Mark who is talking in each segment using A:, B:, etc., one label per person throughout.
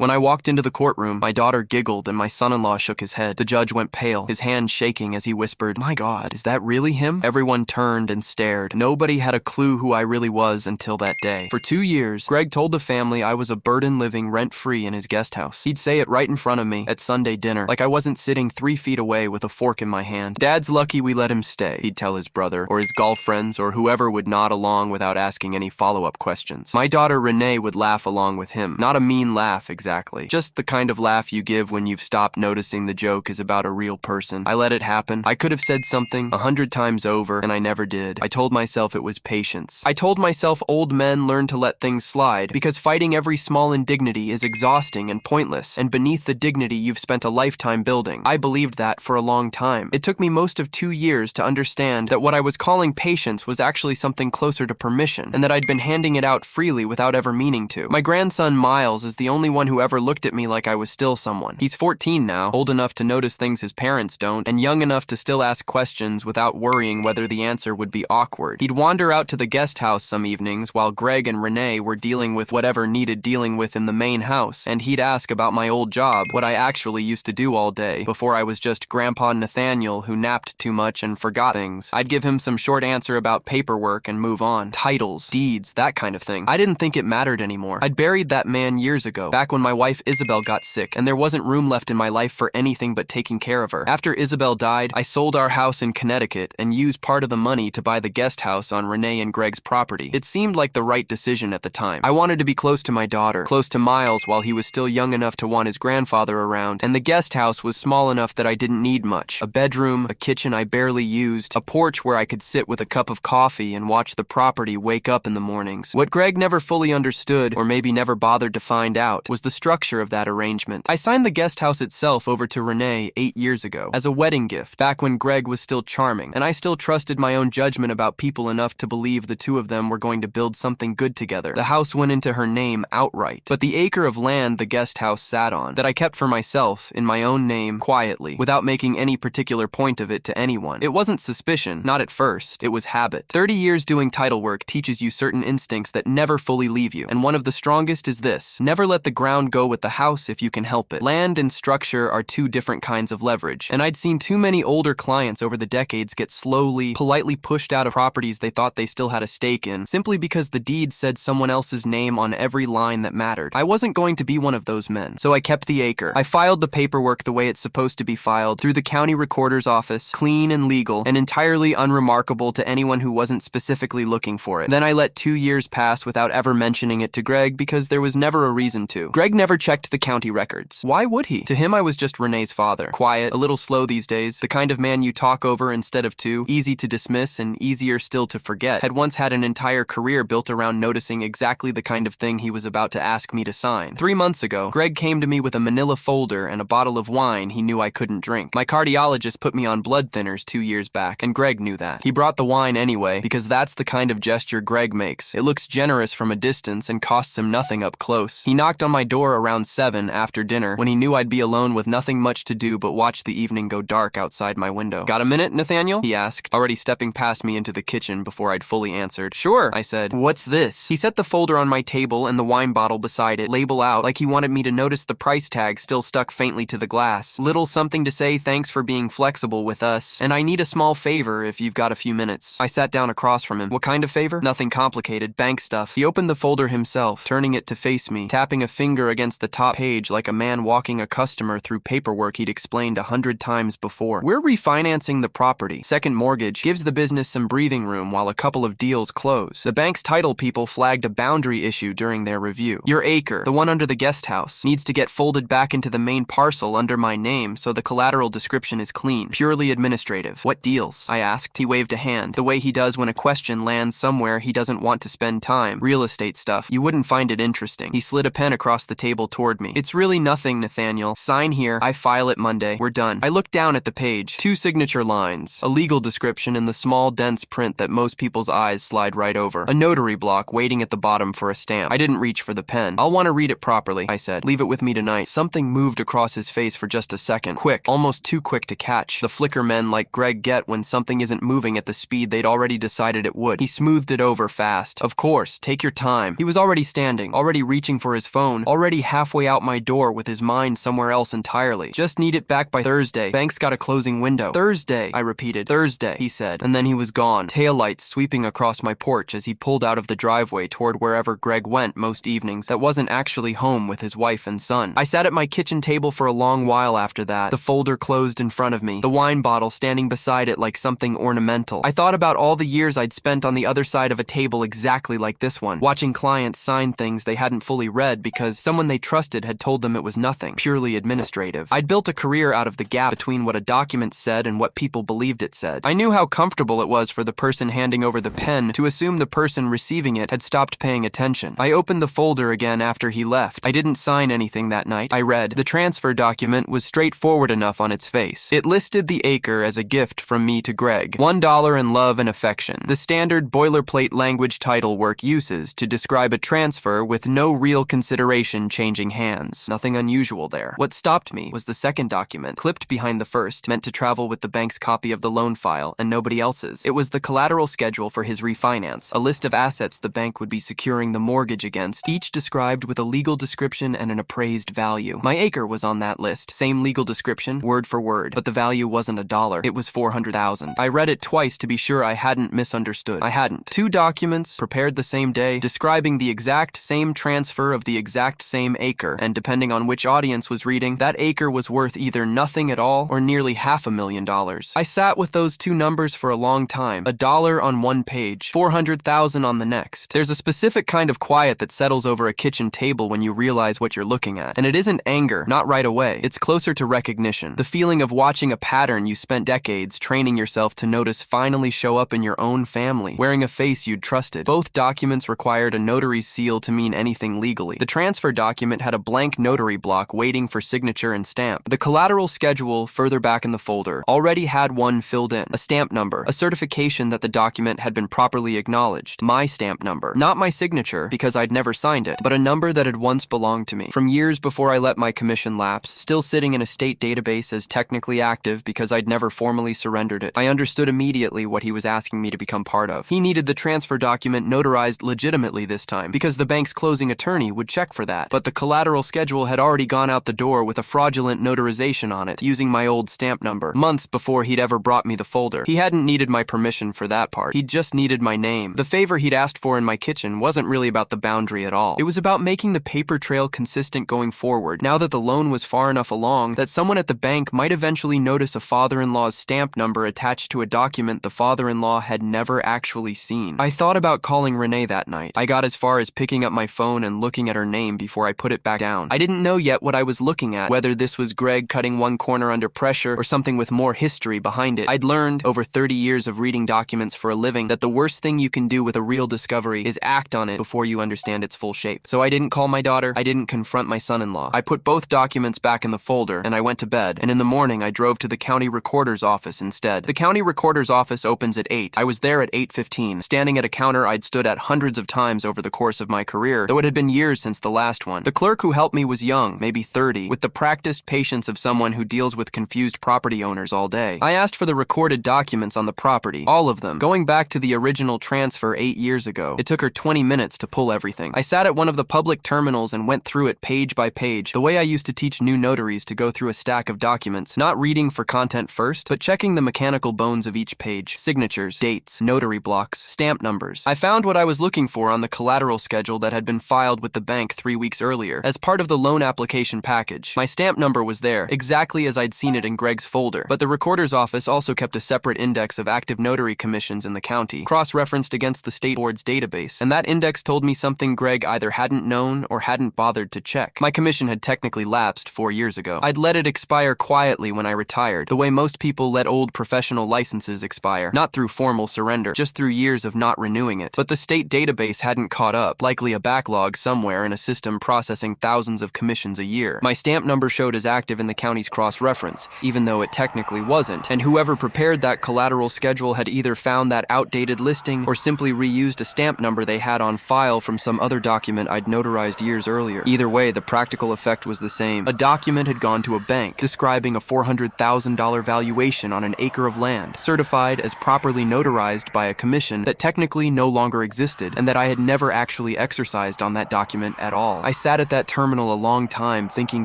A: When I walked into the courtroom, my daughter giggled and my son-in-law shook his head. The judge went pale, his hand shaking as he whispered, "My God, is that really him?" Everyone turned and stared. Nobody had a clue who I really was until that day. For 2 years, Greg told the family I was a burden living rent-free in his guest house. He'd say it right in front of me at Sunday dinner, like I wasn't sitting 3 feet away with a fork in my hand. "Dad's lucky we let him stay," he'd tell his brother, or his golf friends, or whoever would nod along without asking any follow-up questions. My daughter Renee would laugh along with him. Not a mean laugh, exactly. Just the kind of laugh you give when you've stopped noticing the joke is about a real person. I let it happen. I could have said something 100 times over, and I never did. I told myself it was patience. I told myself old men learn to let things slide, because fighting every small indignity is exhausting and pointless, and beneath the dignity you've spent a lifetime building. I believed that for a long time. It took me most of 2 years to understand that what I was calling patience was actually something closer to permission, and that I'd been handing it out freely without ever meaning to. My grandson Miles is the only one who ever looked at me like I was still someone. He's 14 now, old enough to notice things his parents don't, and young enough to still ask questions without worrying whether the answer would be awkward. He'd wander out to the guest house some evenings while Greg and Renee were dealing with whatever needed dealing with in the main house, and he'd ask about my old job, what I actually used to do all day, before I was just Grandpa Nathaniel who napped too much and forgot things. I'd give him some short answer about paperwork and move on. Titles, deeds, that kind of thing. I didn't think it mattered anymore. I'd buried that man years ago, back when my wife Isabel got sick, and there wasn't room left in my life for anything but taking care of her. After Isabel died, I sold our house in Connecticut and used part of the money to buy the guest house on Renee and Greg's property. It seemed like the right decision at the time. I wanted to be close to my daughter, close to Miles while he was still young enough to want his grandfather around, and the guest house was small enough that I didn't need much. A bedroom, a kitchen I barely used, a porch where I could sit with a cup of coffee and watch the property wake up in the mornings. What Greg never fully understood, or maybe never bothered to find out, was the structure of that arrangement. I signed the guest house itself over to Renee 8 years ago, as a wedding gift, back when Greg was still charming, and I still trusted my own judgment about people enough to believe the two of them were going to build something good together. The house went into her name outright, but the acre of land the guest house sat on, that I kept for myself, in my own name, quietly, without making any particular point of it to anyone. It wasn't suspicion, not at first, it was habit. 30 years doing title work teaches you certain instincts that never fully leave you, and one of the strongest is this: never let the ground go with the house if you can help it. Land and structure are two different kinds of leverage, and I'd seen too many older clients over the decades get slowly, politely pushed out of properties they thought they still had a stake in, simply because the deed said someone else's name on every line that mattered. I wasn't going to be one of those men, so I kept the acre. I filed the paperwork the way it's supposed to be filed, through the county recorder's office, clean and legal, and entirely unremarkable to anyone who wasn't specifically looking for it. Then I let 2 years pass without ever mentioning it to Greg because there was never a reason to. Greg never checked the county records. Why would he? To him, I was just Renee's father. Quiet, a little slow these days, the kind of man you talk over instead of to, easy to dismiss and easier still to forget, had once had an entire career built around noticing exactly the kind of thing he was about to ask me to sign. 3 months ago, Greg came to me with a manila folder and a bottle of wine he knew I couldn't drink. My cardiologist put me on blood thinners 2 years back, and Greg knew that. He brought the wine anyway, because that's the kind of gesture Greg makes. It looks generous from a distance and costs him nothing up close. He knocked on my door around 7 after dinner, when he knew I'd be alone with nothing much to do but watch the evening go dark outside my window. "Got a minute, Nathaniel?" he asked, already stepping past me into the kitchen before I'd fully answered. "Sure," I said. "What's this?" He set the folder on my table and the wine bottle beside it, label out, like he wanted me to notice the price tag still stuck faintly to the glass. "Little something to say thanks for being flexible with us, and I need a small favor if you've got a few minutes." I sat down across from him. "What kind of favor?" "Nothing complicated, bank stuff." He opened the folder himself, turning it to face me, tapping a finger against the top page like a man walking a customer through paperwork he'd explained 100 times before. "We're refinancing the property. Second mortgage gives the business some breathing room while a couple of deals close. The bank's title people flagged a boundary issue during their review. Your acre, the one under the guest house, needs to get folded back into the main parcel under my name so the collateral description is clean, purely administrative." "What deals?" I asked. He waved a hand, the way he does when a question lands somewhere he doesn't want to spend time. "Real estate stuff. You wouldn't find it interesting." He slid a pen across the table toward me. "It's really nothing, Nathaniel. Sign here. I file it Monday. We're done." I looked down at the page. 2 signature lines, a legal description in the small, dense print that most people's eyes slide right over, a notary block waiting at the bottom for a stamp. I didn't reach for the pen. "I'll want to read it properly," I said. "Leave it with me tonight." Something moved across his face for just a second. Quick, almost too quick to catch. The flicker men like Greg get when something isn't moving at the speed they'd already decided it would. He smoothed it over fast. "Of course, take your time." He was already standing, already reaching for his phone, already already halfway out my door with his mind somewhere else entirely. Just need it back by Thursday. Bank's got a closing window. Thursday, I repeated. Thursday, he said, and then he was gone, taillights sweeping across my porch as he pulled out of the driveway toward wherever Greg went most evenings that wasn't actually home with his wife and son. I sat at my kitchen table for a long while after that, the folder closed in front of me, the wine bottle standing beside it like something ornamental. I thought about all the years I'd spent on the other side of a table exactly like this one, watching clients sign things they hadn't fully read because someone they trusted had told them it was nothing, purely administrative. I'd built a career out of the gap between what a document said and what people believed it said. I knew how comfortable it was for the person handing over the pen to assume the person receiving it had stopped paying attention. I opened the folder again after he left. I didn't sign anything that night. I read. The transfer document was straightforward enough on its face. It listed the acre as a gift from me to Greg. $1 in love and affection. The standard boilerplate language title work uses to describe a transfer with no real consideration changing hands. Nothing unusual there. What stopped me was the second document, clipped behind the first, meant to travel with the bank's copy of the loan file and nobody else's. It was the collateral schedule for his refinance, a list of assets the bank would be securing the mortgage against, each described with a legal description and an appraised value. My acre was on that list, same legal description, word for word, but the value wasn't $1, it was $400,000. I read it twice to be sure I hadn't misunderstood. I hadn't. Two documents, prepared the same day, describing the exact same transfer of the exact same acre, and depending on which audience was reading, that acre was worth either nothing at all or nearly $500,000. I sat with those two numbers for a long time, $1 on one page, $400,000 on the next. There's a specific kind of quiet that settles over a kitchen table when you realize what you're looking at, and it isn't anger, not right away. It's closer to recognition, the feeling of watching a pattern you spent decades training yourself to notice finally show up in your own family, wearing a face you'd trusted. Both documents required a notary's seal to mean anything legally. The transfer document had a blank notary block waiting for signature and stamp. The collateral schedule, further back in the folder, already had one filled in, a stamp number, a certification that the document had been properly acknowledged, my stamp number, not my signature because I'd never signed it, but a number that had once belonged to me. From years before I let my commission lapse, still sitting in a state database as technically active because I'd never formally surrendered it, I understood immediately what he was asking me to become part of. He needed the transfer document notarized legitimately this time because the bank's closing attorney would check for that, but the collateral schedule had already gone out the door with a fraudulent notarization on it, using my old stamp number, months before he'd ever brought me the folder. He hadn't needed my permission for that part. He'd just needed my name. The favor he'd asked for in my kitchen wasn't really about the boundary at all. It was about making the paper trail consistent going forward, now that the loan was far enough along that someone at the bank might eventually notice a father-in-law's stamp number attached to a document the father-in-law had never actually seen. I thought about calling Renee that night. I got as far as picking up my phone and looking at her name before I put it back down. I didn't know yet what I was looking at, whether this was Greg cutting one corner under pressure or something with more history behind it. I'd learned, over 30 years of reading documents for a living, that the worst thing you can do with a real discovery is act on it before you understand its full shape. So I didn't call my daughter, I didn't confront my son-in-law. I put both documents back in the folder, and I went to bed, and in the morning I drove to the county recorder's office instead. The county recorder's office opens at 8. I was there at 8:15, standing at a counter I'd stood at hundreds of times over the course of my career, though it had been years since the last one. The clerk who helped me was young, maybe 30, with the practiced patience of someone who deals with confused property owners all day. I asked for the recorded documents on the property, all of them, going back to the original transfer 8 years ago. It took her 20 minutes to pull everything. I sat at one of the public terminals and went through it page by page, the way I used to teach new notaries to go through a stack of documents, not reading for content first, but checking the mechanical bones of each page, signatures, dates, notary blocks, stamp numbers. I found what I was looking for on the collateral schedule that had been filed with the bank 3 weeks earlier, as part of the loan application package. My stamp number was there, exactly as I'd seen it in Greg's folder, but the recorder's office also kept a separate index of active notary commissions in the county, cross-referenced against the state board's database, and that index told me something Greg either hadn't known or hadn't bothered to check. My commission had technically lapsed 4 years ago. I'd let it expire quietly when I retired, the way most people let old professional licenses expire, not through formal surrender, just through years of not renewing it. But the state database hadn't caught up, likely a backlog somewhere in a system processing thousands of commissions a year. My stamp number showed as active in the county's cross-reference, even though it technically wasn't, and whoever prepared that collateral schedule had either found that outdated listing or simply reused a stamp number they had on file from some other document I'd notarized years earlier. Either way, the practical effect was the same. A document had gone to a bank, describing a $400,000 valuation on an acre of land, certified as properly notarized by a commission that technically no longer existed, and that I had never actually exercised on that document at all. I sat at that terminal a long time thinking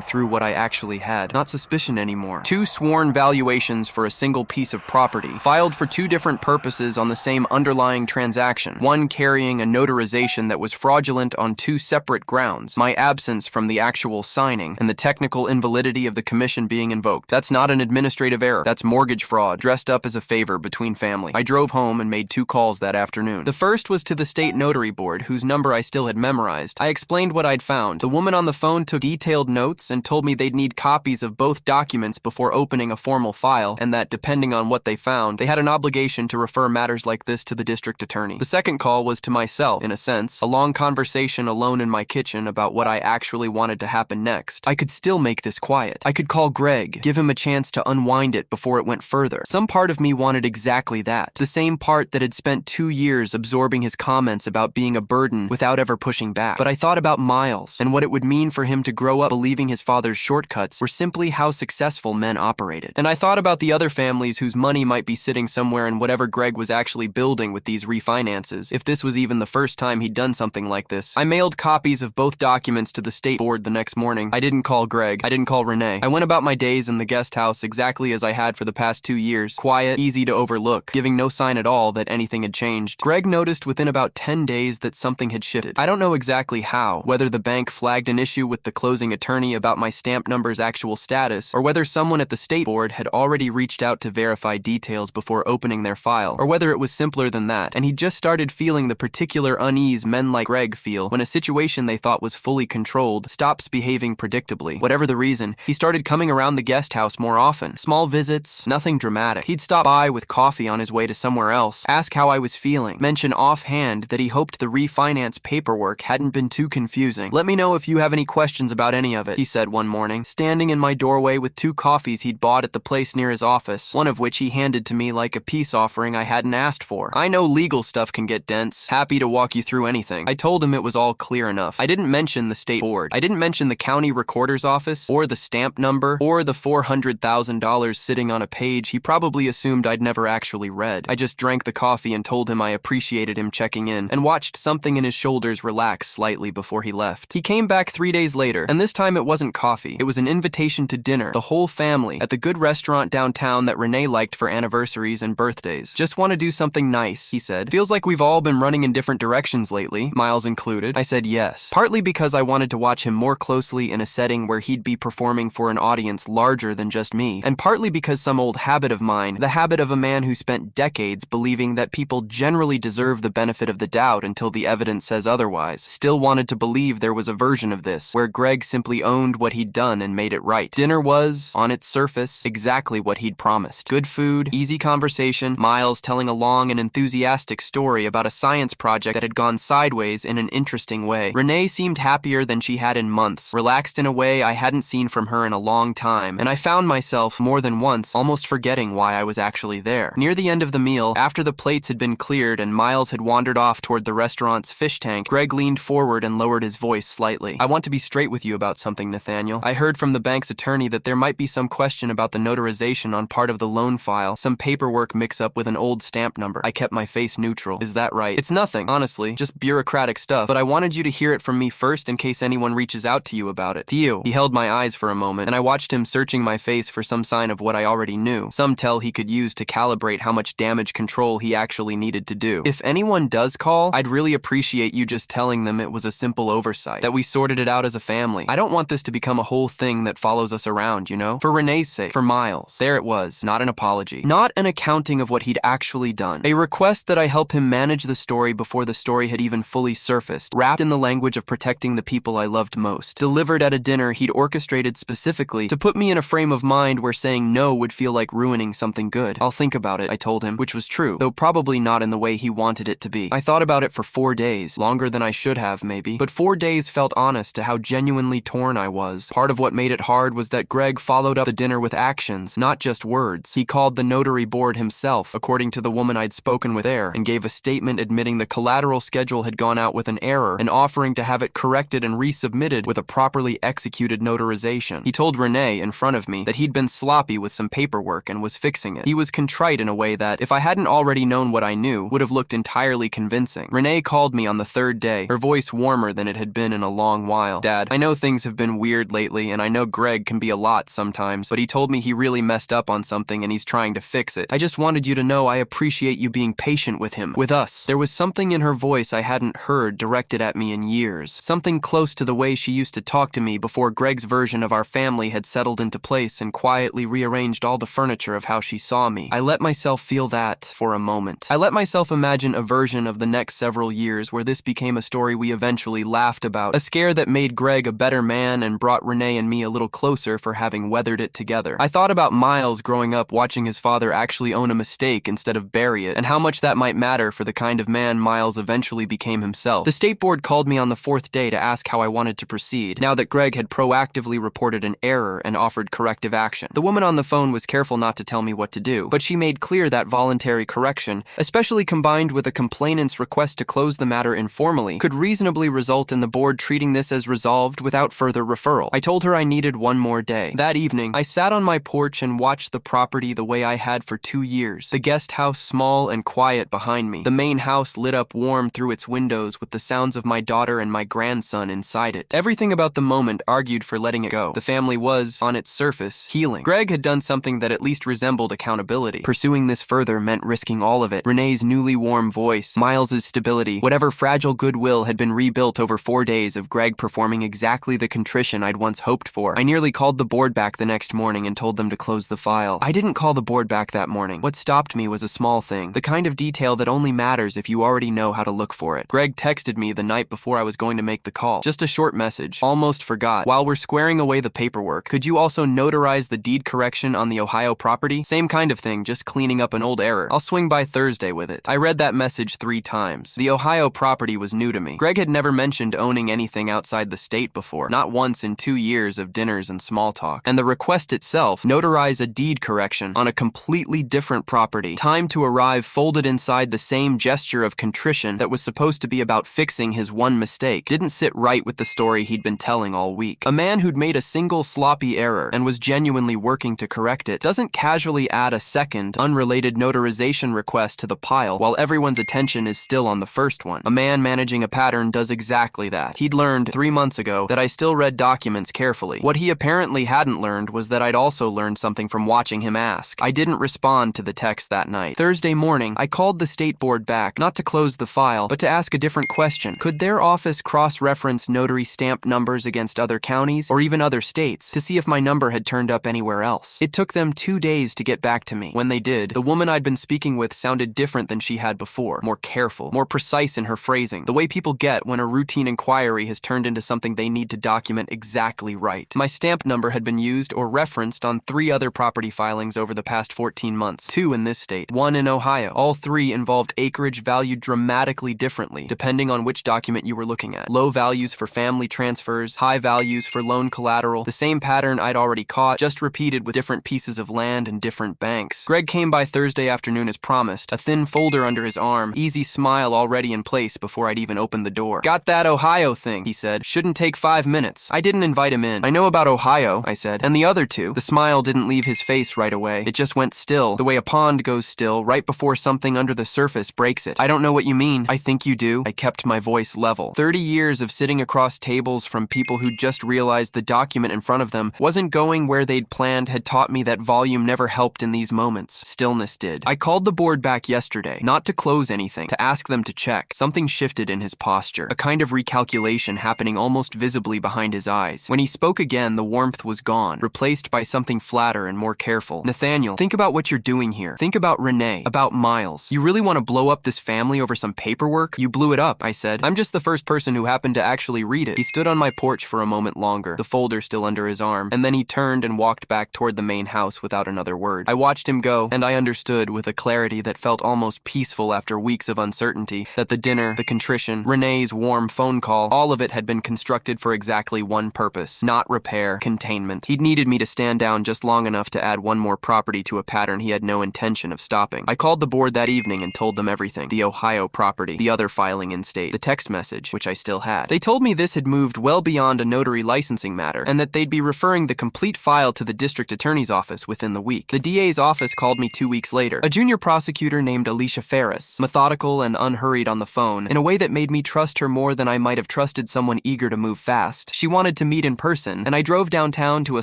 A: through what I actually had. Not suspicion anymore. 2 sworn valuations for a single piece of property, filed for 2 different purposes on the same underlying transaction, one carrying a notarization that was fraudulent on 2 separate grounds, my absence from the actual signing, and the technical invalidity of the commission being invoked. That's not an administrative error. That's mortgage fraud, dressed up as a favor between family. I drove home and made 2 calls that afternoon. The first was to the state notary board, whose number I still had memorized. I explained what I'd found. The woman on the phone took detailed notes and told me they'd need copies of both documents before opening a formal file, and that, depending on what they found, they had an obligation to refer matters like this to the district attorney. The second call was to myself, in a sense, a long conversation alone in my kitchen about what I actually wanted to happen next. I could still make this quiet. I could call Greg, give him a chance to unwind it before it went further. Some part of me wanted exactly that. The same part that had spent 2 years absorbing his comments about being a burden without ever pushing back. But I thought about Miles and what it would mean for him to grow up believing his father's shortcuts were simply how successful men operated. And I thought about the other families whose money might be sitting somewhere in whatever Greg was actually building with these refinances, if this was even the first time he'd done something like this. I mailed copies of both documents to the state board the next morning. I didn't call Greg. I didn't call Renee. I went about my days in the guest house exactly as I had for the past 2 years. Quiet, easy to overlook, giving no sign at all that anything had changed. Greg noticed within about 10 days that something had shifted. I don't know exactly how, whether the bank flagged an issue with the closing attorney about my stamp number's actual status, or whether someone at the state board had already reached out to verify details before opening their file, or whether it was simpler than that, and he just started feeling the particular unease men like Greg feel when a situation they thought was fully controlled stops behaving predictably. Whatever the reason, he started coming around the guest house more often. Small visits, nothing dramatic. He'd stop by with coffee on his way to somewhere else, ask how I was feeling, mention offhand that he hoped the refinance paperwork hadn't been too confusing. "Let me know if you have any questions about any of it," he said one morning, standing in my doorway with 2 coffees he'd bought at the place near his office, one of which he handed to me like a peace offering I hadn't asked for. "I know legal stuff can get dense. Happy to walk you through anything." I told him it was all clear enough. I didn't mention the state board. I didn't mention the county recorder's office, or the stamp number, or the $400,000 sitting on a page he probably assumed I'd never actually read. I just drank the coffee and told him I appreciated him checking in, and watched something in his shoulders relax slightly before he left. He came back 3 days later, and this time it wasn't coffee. It was an invitation to dinner, the whole family, at the good restaurant downtown that Renee liked for anniversaries and birthdays. "Just want to do something nice," he said. "Feels like we've all been running in different directions lately," Miles included. I said yes, partly because I wanted to watch him more closely in a setting where he'd be performing for an audience larger than just me, and partly because some old habit of mine, the habit of a man who spent decades believing that people generally deserve the benefit of the doubt until the evidence says otherwise, still wanted to believe there was a version of this, where Greg simply owned what he'd done and made it right. Dinner was, on its surface, exactly what he'd promised. Good food, easy conversation, Miles telling a long and enthusiastic story about a science project that had gone sideways in an interesting way. Renee seemed happier than she had in months, relaxed in a way I hadn't seen from her in a long time, and I found myself, more than once, almost forgetting why I was actually there. Near the end of the meal, after the plates had been cleared and Miles had wandered off toward the restaurant's fish tank, Greg leaned forward and lowered his voice slightly. "I want to be straight with you about something, Nathaniel. I heard from the bank's attorney that there might be some question about the notarization on part of the loan file, some paperwork mix-up with an old stamp number." I kept my face neutral. "Is that right?" "It's nothing, honestly, just bureaucratic stuff, but I wanted you to hear it from me first in case anyone reaches out to you about it." "Deal." He held my eyes for a moment, and I watched him searching my face for some sign of what I already knew, some tell he could use to calibrate how much damage control he actually needed to do. "If anyone does call, I'd really appreciate you just telling them it was a simple oversight, that we sorted it out as a family. I don't want this to become a whole thing that follows us around, you know? For Renee's sake, for Miles." There it was, not an apology, not an accounting of what he'd actually done, a request that I help him manage the story before the story had even fully surfaced, wrapped in the language of protecting the people I loved most, delivered at a dinner he'd orchestrated specifically to put me in a frame of mind where saying no would feel like ruining something good. "I'll think about it," I told him, which was true, though probably not in the way he wanted it to be. I thought about it for 4 days, longer than I should have, maybe, but 4 days felt honest to how genuinely torn I was. Part of what made it hard was that Greg followed up the dinner with actions, not just words. He called the notary board himself, according to the woman I'd spoken with there, and gave a statement admitting the collateral schedule had gone out with an error and offering to have it corrected and resubmitted with a properly executed notarization. He told Renee, in front of me, that he'd been sloppy with some paperwork and was fixing it. He was contrite in a way that, if I hadn't already known what I knew, would have looked entirely convincing. Renee called me on the 3rd day, her voice warmer than it had been in a long while. Dad, I know things have been weird lately, and I know Greg can be a lot sometimes, but he told me he really messed up on something and he's trying to fix it. I just wanted you to know I appreciate you being patient with him, with us. There was something in her voice I hadn't heard directed at me in years. Something close to the way she used to talk to me before Greg's version of our family had settled into place and quietly rearranged all the furniture of how she saw me. I let myself feel that for a moment. I let myself imagine a version of the next several years where this became a story we eventually laughed about, a scare that made Greg a better man and brought Renee and me a little closer for having weathered it together. I thought about Miles growing up watching his father actually own a mistake instead of bury it, and how much that might matter for the kind of man Miles eventually became himself. The state board called me on the fourth day to ask how I wanted to proceed, now that Greg had proactively reported an error and offered corrective action. The woman on the phone was careful not to tell me what to do, but she made clear that voluntary correction, especially combined with a complainant's request to close the matter informally, could reasonably result in the board treating this as resolved without further referral. I told her I needed one more day. That evening, I sat on my porch and watched the property the way I had for 2 years. The guest house small and quiet behind me. The main house lit up warm through its windows with the sounds of my daughter and my grandson inside it. Everything about the moment argued for letting it go. The family was, on its surface, healing. Greg had done something that at least resembled accountability. Pursuing this further meant risking all of it. Renee's newly warm voice, Miles's stability, whatever fragile goodwill had been rebuilt over 4 days of Greg performing exactly the contrition I'd once hoped for. I nearly called the board back the next morning and told them to close the file. I didn't call the board back that morning. What stopped me was a small thing, the kind of detail that only matters if you already know how to look for it. Greg texted me the night before I was going to make the call. Just a short message. Almost forgot. While we're squaring away the paperwork, could you also notarize the deed correction on the Ohio property? Same kind of thing, just cleaning up an old error. I'll swing by Thursday with it. I read that message 3 times. The Ohio property was new to me. Greg had never mentioned owning anything outside the state before, not once in 2 years of dinners and small talk. And the request itself, notarize a deed correction on a completely different property. Time to arrive folded inside the same gesture of contrition that was supposed to be about fixing his one mistake, didn't sit right with the story he'd been telling all week. A man who'd made a single sloppy error and was genuinely working to correct it doesn't casually add a second, unrelated notarization request to the pile while everyone's attention is still on the first one. A man managing a pattern does exactly that. He'd learned 3 months ago that I still read documents carefully. What he apparently hadn't learned was that I'd also learned something from watching him ask. I didn't respond to the text that night. Thursday morning, I called the state board back, not to close the file, but to ask a different question. Could their office cross-reference notary stamp numbers against other counties, or even other states, to see if my number had turned up anywhere else? It took them 2 days to get back to me. When they did, the woman I'd been speaking with sounded different than she had before, more careful, more precise in her phrasing, the way people get when a routine inquiry has turned into something they need to document exactly right. My stamp number had been used or referenced on 3 other property filings over the past 14 months, 2 in this state, 1 in Ohio. All 3 involved acreage valued dramatically differently, depending on which document you were looking at. Low values for family transfers, high values for loan collateral, the same pattern I'd already caught, just repeated with different pieces of land and different banks. Greg came by Thursday afternoon as promised, a thin folder under his arm, easy smile already in place before I'd even opened the door. Got that Ohio thing, he said. Shouldn't take 5 minutes. I didn't invite him in. I know about Ohio, I said. And the other 2. The smile didn't leave his face right away. It just went still, the way a pond goes still right before something under the surface breaks it. I don't know what you mean. I think you do. I kept my voice level. 30 years of sitting across tables from people who just realized the document in front of them wasn't going where they'd planned had taught me that volume never helped in these moments. Stillness did. I called the board back yesterday, not to close anything, to ask them to check. Something shifted in his posture, a kind of recalculation happening almost visibly behind his eyes. When he spoke again, the warmth was gone, replaced by something flatter and more careful. Nathaniel, think about what you're doing here. Think about Renee, about Miles. You really want to blow up this family over some paperwork? You blew it up, I said. I'm just the first person who happened to actually read it. He stood on my porch for a moment longer, the folder still under his arm, and then he turned and walked back toward the main house without another word. I watched him go, and I understood with a clarity that felt almost peaceful after weeks of uncertainty that the dinner, the contrition, Renee's warm phone call, all of it had been constructed for exactly one purpose, not repair, containment. He'd needed me to stand down just long enough to add one more property to a pattern he had no intention of stopping. I called the board that evening and told them everything. The Ohio property, the other filing in state, the text message, which I still had. They told me this had moved well beyond a notary licensing matter, and that they'd be referring the complete file to the district attorney's office within the week. The DA's office called me 2 weeks later. A junior prosecutor named Alicia Ferris, methodical and unhurried on the phone, in a way that made me trust her more than I might have trusted trusted someone eager to move fast. She wanted to meet in person, and I drove downtown to a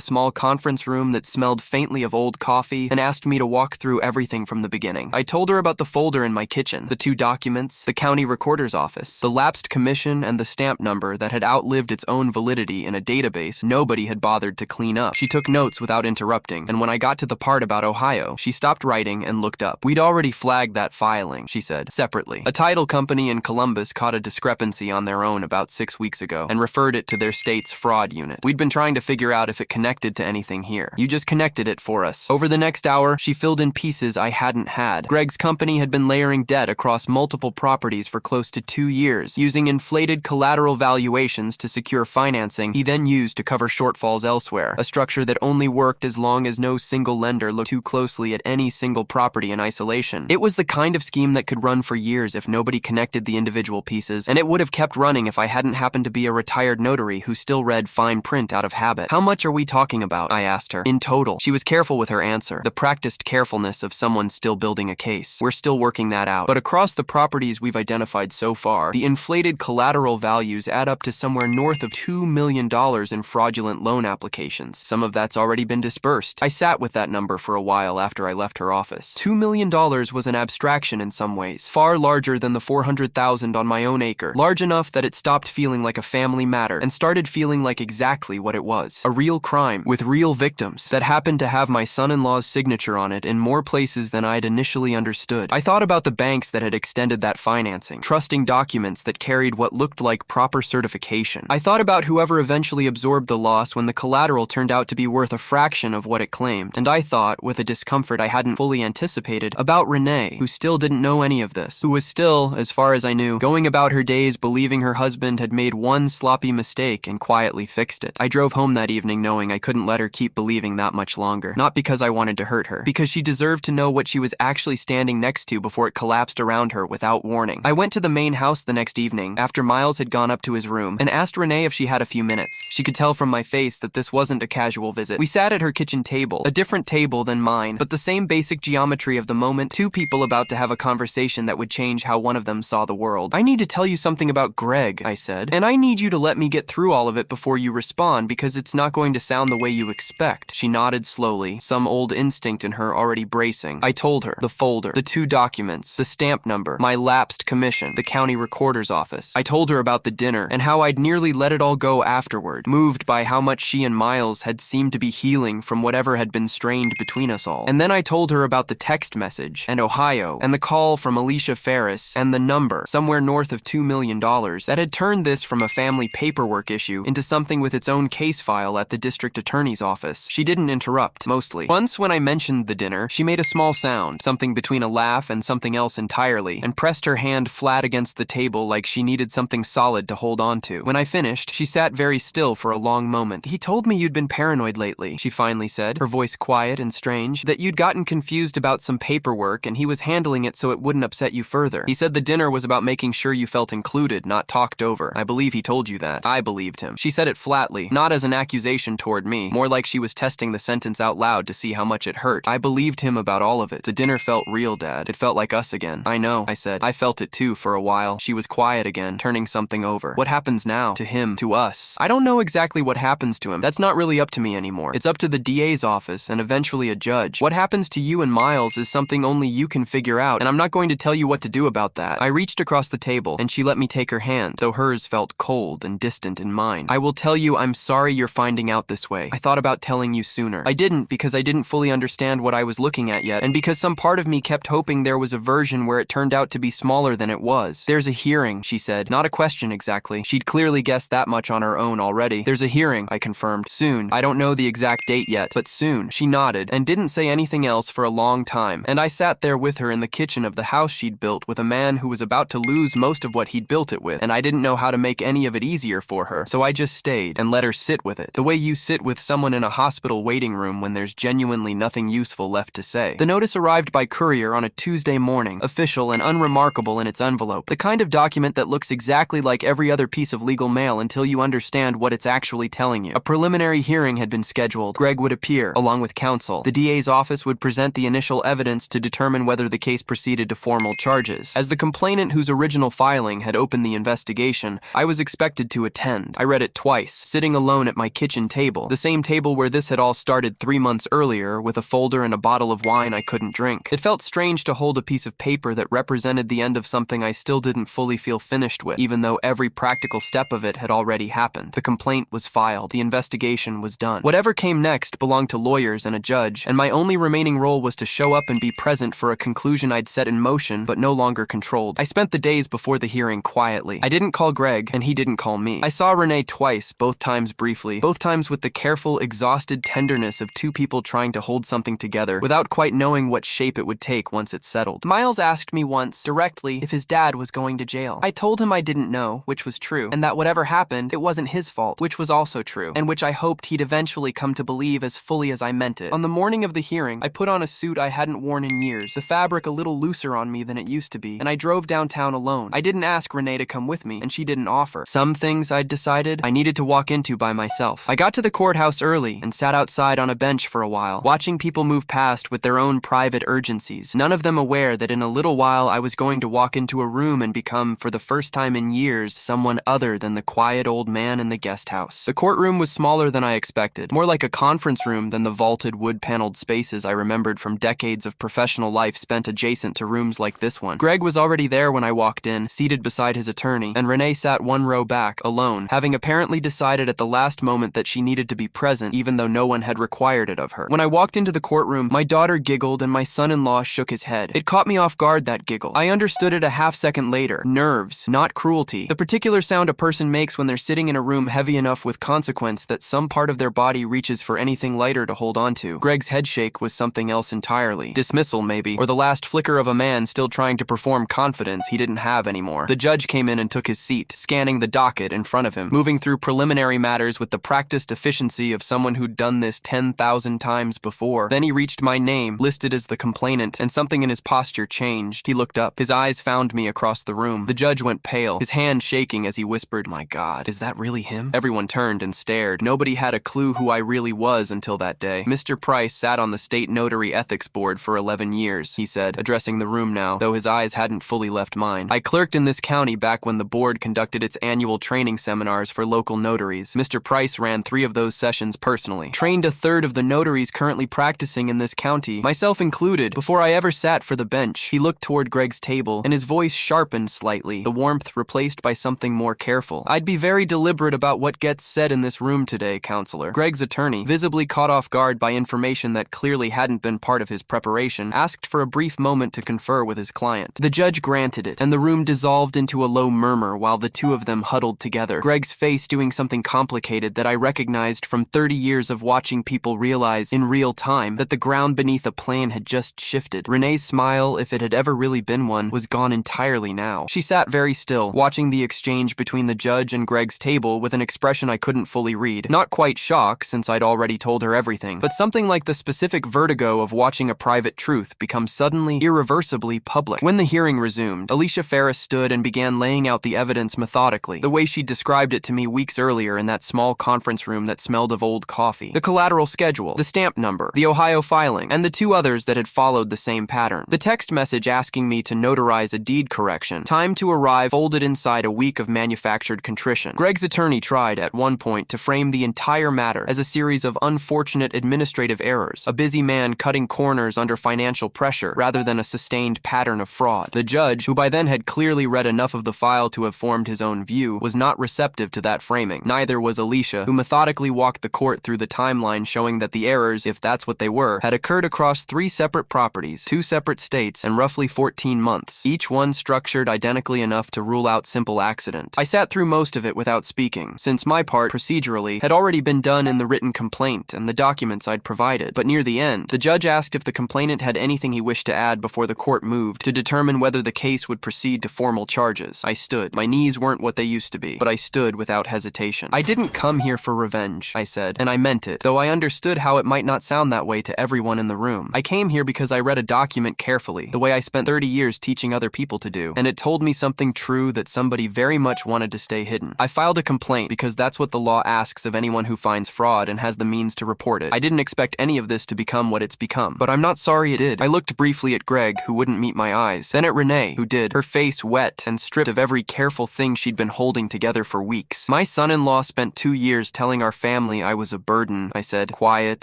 A: small conference room that smelled faintly of old coffee and asked me to walk through everything from the beginning. I told her about the folder in my kitchen, the 2 documents, the county recorder's office, the lapsed commission, and the stamp number that had outlived its own validity in a database nobody had bothered to clean up. She took notes without interrupting, and when I got to the part about Ohio, she stopped writing and looked up. We'd already flagged that filing, she said, separately. A title company in Columbus caught a discrepancy on their own about 6 weeks ago and referred it to their state's fraud unit. We'd been trying to figure out if it connected to anything here. You just connected it for us. Over the next hour, she filled in pieces I hadn't had. Greg's company had been layering debt across multiple properties for close to 2 years, using inflated collateral valuations to secure financing he then used to cover shortfalls elsewhere, a structure that only worked as long as no single lender looked too closely at any single property in isolation. It was the kind of scheme that could run for years if nobody connected the individual pieces, and it would have kept running if I hadn't happened to be a retired notary who still read fine print out of habit. How much are we talking about? I asked her. In total. She was careful with her answer, the practiced carefulness of someone still building a case. We're still working that out. But across the properties we've identified so far, the inflated collateral values add up to somewhere north of $2 million in fraudulent loan applications. Some of that's already been dispersed. I sat with that number for a while after I left her office. $2 million was an abstraction in some ways, far larger than the $400,000 on my own acre, large enough that it stopped feeling like a family matter and started feeling like exactly what it was, a real crime with real victims that happened to have my son-in-law's signature on it in more places than I'd initially understood. I thought about the banks that had extended that financing, trusting documents that carried what looked like proper certification. I thought about whoever eventually absorbed the loss when the collateral turned out to be worth a fraction of what it claimed, and I thought, with a discomfort I hadn't fully anticipated, about Renee, who still didn't know any of this, who was still, as far as I knew, going about her days believing her husband had made one sloppy mistake and quietly fixed it. I drove home that evening knowing I couldn't let her keep believing that much longer, not because I wanted to hurt her, because she deserved to know what she was actually standing next to before it collapsed around her without warning. I went to the main house the next evening, after Miles had gone up to his room, and asked Renee if she had a few minutes. She could tell from my face that this wasn't a casual visit. We sat at her kitchen table, a different table than mine, but the same basic geometry of the moment, 2 people about to have a conversation that would change how one of them saw the world. I need to tell you something about Greg, I said, and I need you to let me get through all of it before you respond because it's not going to sound the way you expect. She nodded slowly, some old instinct in her already bracing. I told her, the folder, the 2 documents, the stamp number, my lapsed commission, the county recorder's office. I told her about the dinner and how I'd nearly let it all go afterward, moved by how much she and Miles had seemed to be healing from whatever had been strained between us all. And then I told her about the text message, and Ohio, and the call from Alicia Ferris, and the number, somewhere north of $2 million, that had turned this from a family paperwork issue into something with its own case file at the district attorney's office. She didn't interrupt, mostly. Once when I mentioned the dinner, she made a small sound, something between a laugh and something else entirely, and pressed her hand flat against the table like she needed something solid to hold on to. When I finished, she sat very still for a long moment. He told me you'd been paranoid lately, she finally said, her voice quiet and strange, that you'd gotten confused about some paperwork and he was handling it so it wouldn't upset you further. He said the dinner was about making sure you felt included, not talked over. I believe he told you that. I believed him. She said it flatly, not as an accusation toward me, more like she was testing the sentence out loud to see how much it hurt. I believed him about all of it. The dinner felt real, Dad. It felt like us again. I know, I said. I felt it too for a while. She was quiet again, turning something over. What happens now? To him? To us? I don't know exactly what happens to him. That's not really up to me anymore. It's up to the DA's office and eventually a judge. What happens to you and Miles is something only you can figure out, and I'm not going to tell you what to do about that. I reached across the table, and she let me take her hand, though hers felt cold and distant in mine. I will tell you I'm sorry you're finding out this way. I thought about telling you sooner. I didn't because I didn't fully understand what I was looking at yet, and because some part of me kept hoping there was a version where it turned out to be smaller than it was. There's a hearing, she said. Not a question exactly. She'd clearly guessed that much on her own already. There's a hearing, I confirmed. Soon. I don't know the exact date yet, but soon. She nodded and didn't say anything else for a long time, and I sat there with her in the kitchen of the house she'd built with a man who was about to lose most of what he'd built it with, and I didn't know how to make any of it easier for her, so I just stayed and let her sit with it, the way you sit with someone in a hospital waiting room when there's genuinely nothing useful left to say. The notice arrived by courier on a Tuesday morning, official and unremarkable in its envelope, the kind of document that looks exactly like every other piece of legal mail until you understand what it's actually telling you. A preliminary hearing had been scheduled. Greg would appear, along with counsel. The DA's office would present the initial evidence to determine whether the case proceeded to formal charges. As the complainant whose original filing had opened the investigation, session, I was expected to attend. I read it twice, sitting alone at my kitchen table, the same table where this had all started 3 months earlier, with a folder and a bottle of wine I couldn't drink. It felt strange to hold a piece of paper that represented the end of something I still didn't fully feel finished with, even though every practical step of it had already happened. The complaint was filed. The investigation was done. Whatever came next belonged to lawyers and a judge, and my only remaining role was to show up and be present for a conclusion I'd set in motion but no longer controlled. I spent the days before the hearing quietly. I didn't call Greg, and he didn't call me. I saw Renee twice, both times briefly, both times with the careful, exhausted tenderness of two people trying to hold something together without quite knowing what shape it would take once it settled. Miles asked me once, directly, if his dad was going to jail. I told him I didn't know, which was true, and that whatever happened, it wasn't his fault, which was also true, and which I hoped he'd eventually come to believe as fully as I meant it. On the morning of the hearing, I put on a suit I hadn't worn in years, the fabric a little looser on me than it used to be, and I drove downtown alone. I didn't ask Renee to come with me, and she didn't offer. Some things I'd decided I needed to walk into by myself. I got to the courthouse early and sat outside on a bench for a while, watching people move past with their own private urgencies, none of them aware that in a little while I was going to walk into a room and become, for the first time in years, someone other than the quiet old man in the guest house. The courtroom was smaller than I expected, more like a conference room than the vaulted wood-paneled spaces I remembered from decades of professional life spent adjacent to rooms like this one. Greg was already there when I walked in, seated beside his attorney, and Renee sat one row back, alone, having apparently decided at the last moment that she needed to be present even though no one had required it of her. When I walked into the courtroom, my daughter giggled and my son-in-law shook his head. It caught me off guard, that giggle. I understood it a half-second later. Nerves, not cruelty. The particular sound a person makes when they're sitting in a room heavy enough with consequence that some part of their body reaches for anything lighter to hold onto. Greg's headshake was something else entirely. Dismissal, maybe, or the last flicker of a man still trying to perform confidence he didn't have anymore. The judge came in and took his seat, scanning the docket in front of him, moving through preliminary matters with the practiced efficiency of someone who'd done this 10,000 times before. Then he reached my name, listed as the complainant, and something in his posture changed. He looked up. His eyes found me across the room. The judge went pale, his hand shaking as he whispered, "My God, is that really him?" Everyone turned and stared. Nobody had a clue who I really was until that day. Mr. Price sat on the state notary ethics board for 11 years, he said, addressing the room now, though his eyes hadn't fully left mine. I clerked in this county back when the board conducted its annual training seminars for local notaries. Mr. Price ran 3 of those sessions personally. Trained a third of the notaries currently practicing in this county, myself included, before I ever sat for the bench. He looked toward Greg's table, and his voice sharpened slightly, the warmth replaced by something more careful. "I'd be very deliberate about what gets said in this room today, counselor." Greg's attorney, visibly caught off guard by information that clearly hadn't been part of his preparation, asked for a brief moment to confer with his client. The judge granted it, and the room dissolved into a low murmur while the two of them huddled together, Greg's face doing something complicated that I recognized from 30 years of watching people realize in real time that the ground beneath a plane had just shifted. Renee's smile, if it had ever really been one, was gone entirely now. She sat very still, watching the exchange between the judge and Greg's table with an expression I couldn't fully read. Not quite shock, since I'd already told her everything, but something like the specific vertigo of watching a private truth become suddenly, irreversibly public. When the hearing resumed, Alicia Ferris stood and began laying out the evidence methodically, the way she'd described it to me weeks earlier in that small conference room that smelled of old coffee. The collateral schedule, the stamp number, the Ohio filing, and the 2 others that had followed the same pattern. The text message asking me to notarize a deed correction. Time to arrive folded inside a week of manufactured contrition. Greg's attorney tried, at one point, to frame the entire matter as a series of unfortunate administrative errors, a busy man cutting corners under financial pressure, rather than a sustained pattern of fraud. The judge, who by then had clearly read enough of the file to have formed his own view, was not receptive to that framing. Neither was Alicia, who methodically walked the court through the timeline showing that the errors, if that's what they were, had occurred across 3 separate properties, 2 separate states, and roughly 14 months, each one structured identically enough to rule out simple accident. I sat through most of it without speaking, since my part, procedurally, had already been done in the written complaint and the documents I'd provided. But near the end, the judge asked if the complainant had anything he wished to add before the court moved to determine whether the case would proceed to formal charges. I stood. My knees weren't what they used to be, but I stood without hesitation. "I didn't come here for revenge," I said, and I meant it, though I understood how it might not sound that way to everyone in the room. "I came here because I read a document carefully, the way I spent 30 years teaching other people to do, and it told me something true that somebody very much wanted to stay hidden. I filed a complaint because that's what the law asks of anyone who finds fraud and has the means to report it. I didn't expect any of this to become what it's become, but I'm not sorry it did." I looked briefly at Greg, who wouldn't meet my eyes, then at Renee, who did, her face wet and stripped of every careful thing thing she'd been holding together for weeks. My son-in-law spent 2 years telling our family I was a burden, I said. Quiet,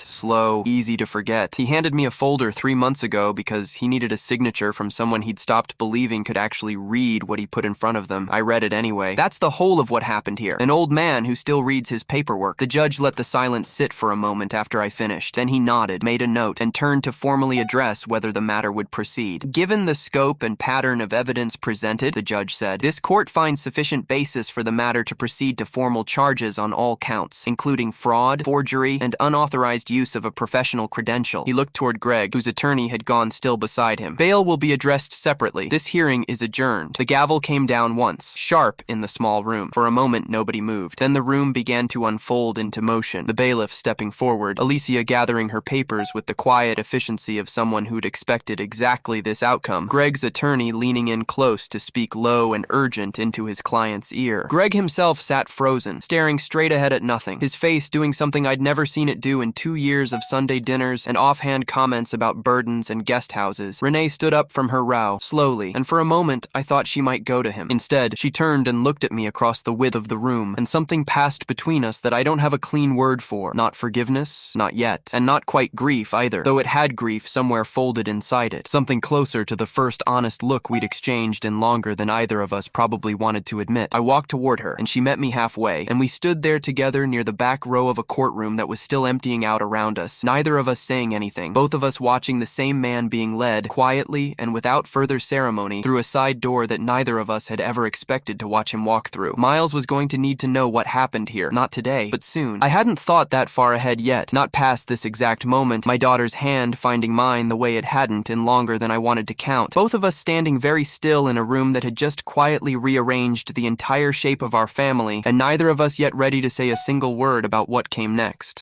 A: slow, easy to forget. He handed me a folder 3 months ago because he needed a signature from someone he'd stopped believing could actually read what he put in front of them. I read it anyway. That's the whole of what happened here. An old man who still reads his paperwork. The judge let the silence sit for a moment after I finished. Then he nodded, made a note, and turned to formally address whether the matter would proceed. Given the scope and pattern of evidence presented, the judge said, this court finds sufficient basis for the matter to proceed to formal charges on all counts, including fraud, forgery, and unauthorized use of a professional credential. He looked toward Greg, whose attorney had gone still beside him. Bail will be addressed separately. This hearing is adjourned. The gavel came down once, sharp in the small room. For a moment, nobody moved. Then the room began to unfold into motion. The bailiff stepping forward, Alicia gathering her papers with the quiet efficiency of someone who'd expected exactly this outcome. Greg's attorney leaning in close to speak low and urgent into his client's ear. Greg himself sat frozen, staring straight ahead at nothing, his face doing something I'd never seen it do in 2 years of Sunday dinners and offhand comments about burdens and guest houses. Renee stood up from her row, slowly, and for a moment I thought she might go to him. Instead, she turned and looked at me across the width of the room, and something passed between us that I don't have a clean word for. Not forgiveness, not yet, and not quite grief either, though it had grief somewhere folded inside it. Something closer to the first honest look we'd exchanged in longer than either of us probably wanted to admit. I walked toward her, and she met me halfway, and we stood there together near the back row of a courtroom that was still emptying out around us, neither of us saying anything, both of us watching the same man being led, quietly and without further ceremony, through a side door that neither of us had ever expected to watch him walk through. Miles was going to need to know what happened here, not today, but soon. I hadn't thought that far ahead yet, not past this exact moment, my daughter's hand finding mine the way it hadn't in longer than I wanted to count. Both of us standing very still in a room that had just quietly rearranged the entire shape of our family, and neither of us yet ready to say a single word about what came next.